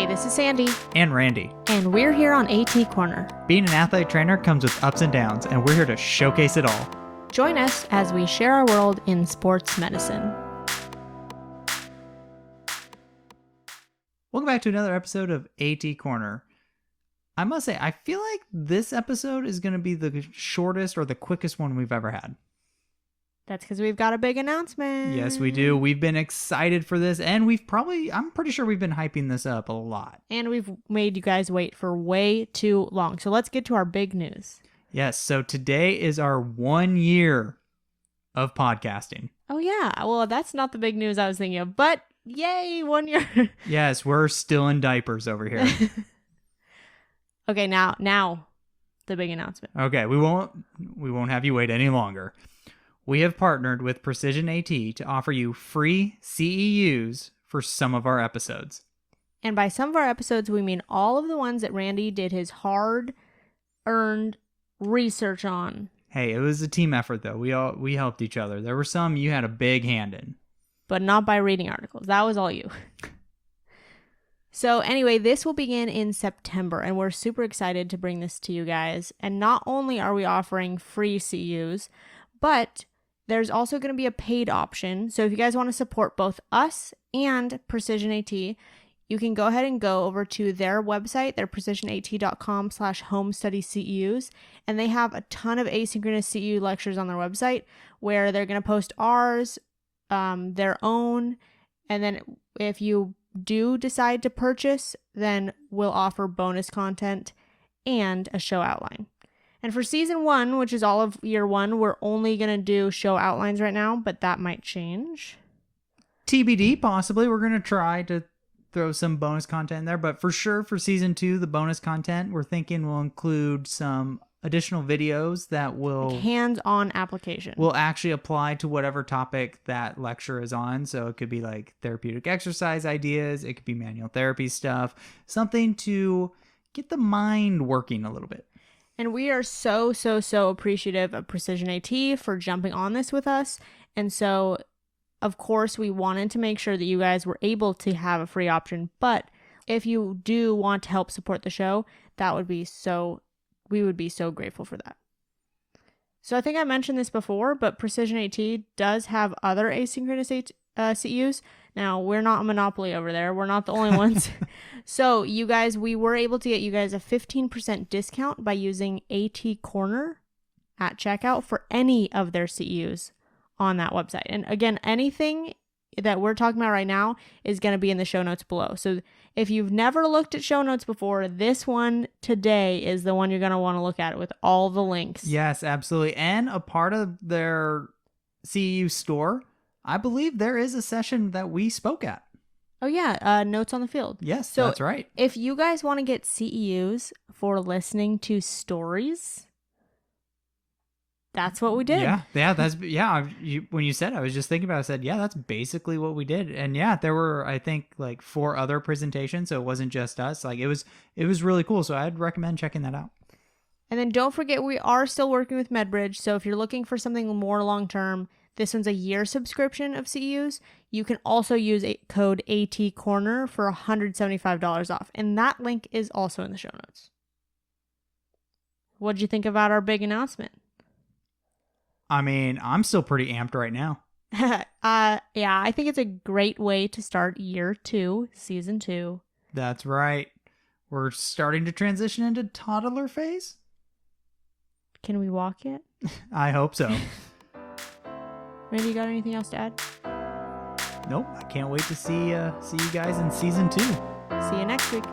Hey, this is Sandy. And Randy. And we're here on AT Corner. Being an athlete trainer comes with ups and downs, and we're here to showcase it all. Join us as we share our world in sports medicine. Welcome back to another episode of AT Corner. I must say, I feel like this episode is going to be the shortest or the quickest one we've ever had. That's because we've got a big announcement. Yes, we do. We've been excited for this, and I'm pretty sure we've been hyping this up a lot. And we've made you guys wait for way too long. So let's get to our big news. Yes, so today is our 1 year of podcasting. Oh, yeah. Well, that's not the big news I was thinking of, but yay, 1 year. Yes, we're still in diapers over here. Okay, now the big announcement. Okay, we won't have you wait any longer. We have partnered with Precision AT to offer you free CEUs for some of our episodes. And by some of our episodes, we mean all of the ones that Randy did his hard-earned research on. Hey, it was a team effort, though. We helped each other. There were some you had a big hand in. But not by reading articles. That was all you. So anyway, this will begin in September, and we're super excited to bring this to you guys. And not only are we offering free CEUs, but there's also going to be a paid option. So if you guys want to support both us and Precision AT, you can go ahead and go over to their website, their precisionat.com/home-study-CEUs, and they have a ton of asynchronous CEU lectures on their website where they're going to post ours, their own, and then if you do decide to purchase, then we'll offer bonus content and a show outline. And for season 1, which is all of year 1, we're only going to do show outlines right now, but that might change. TBD, possibly. We're going to try to throw some bonus content in there, but for sure for season 2, the bonus content we're thinking will include some additional videos that will... Like hands-on application. Will actually apply to whatever topic that lecture is on. So it could be like therapeutic exercise ideas. It could be manual therapy stuff. Something to get the mind working a little bit. And we are so appreciative of Precision AT for jumping on this with us. And so, of course, we wanted to make sure that you guys were able to have a free option. But if you do want to help support the show, we would be so grateful for that. So I think I mentioned this before, but Precision AT does have other asynchronous CEUs. Now, we're not a monopoly over there. We're not the only ones. So you guys, we were able to get you guys a 15% discount by using AT Corner at checkout for any of their CEUs on that website. And again, anything that we're talking about right now is going to be in the show notes below. So if you've never looked at show notes before, this one today is the one you're going to want to look at with all the links. Yes, absolutely. And a part of their CEU store, I believe there is a session that we spoke at. Oh, yeah. Notes on the field. Yes, so that's right. If you guys want to get CEUs for listening to stories, that's what we did. When you said, I was just thinking about it, I said, yeah, that's basically what we did. And yeah, there were, I think, like 4 other presentations. So it wasn't just us. Like it was really cool. So I'd recommend checking that out. And then don't forget, we are still working with MedBridge. So if you're looking for something more long-term, this one's a year subscription of CEUs. You can also use code ATCorner for $175 off. And that link is also in the show notes. What did you think about our big announcement? I mean, I'm still pretty amped right now. Yeah, I think it's a great way to start year 2, season 2. That's right. We're starting to transition into toddler phase. Can we walk yet? I hope so. Randy, you got anything else to add? Nope. I can't wait to see you guys in season 2. See you next week.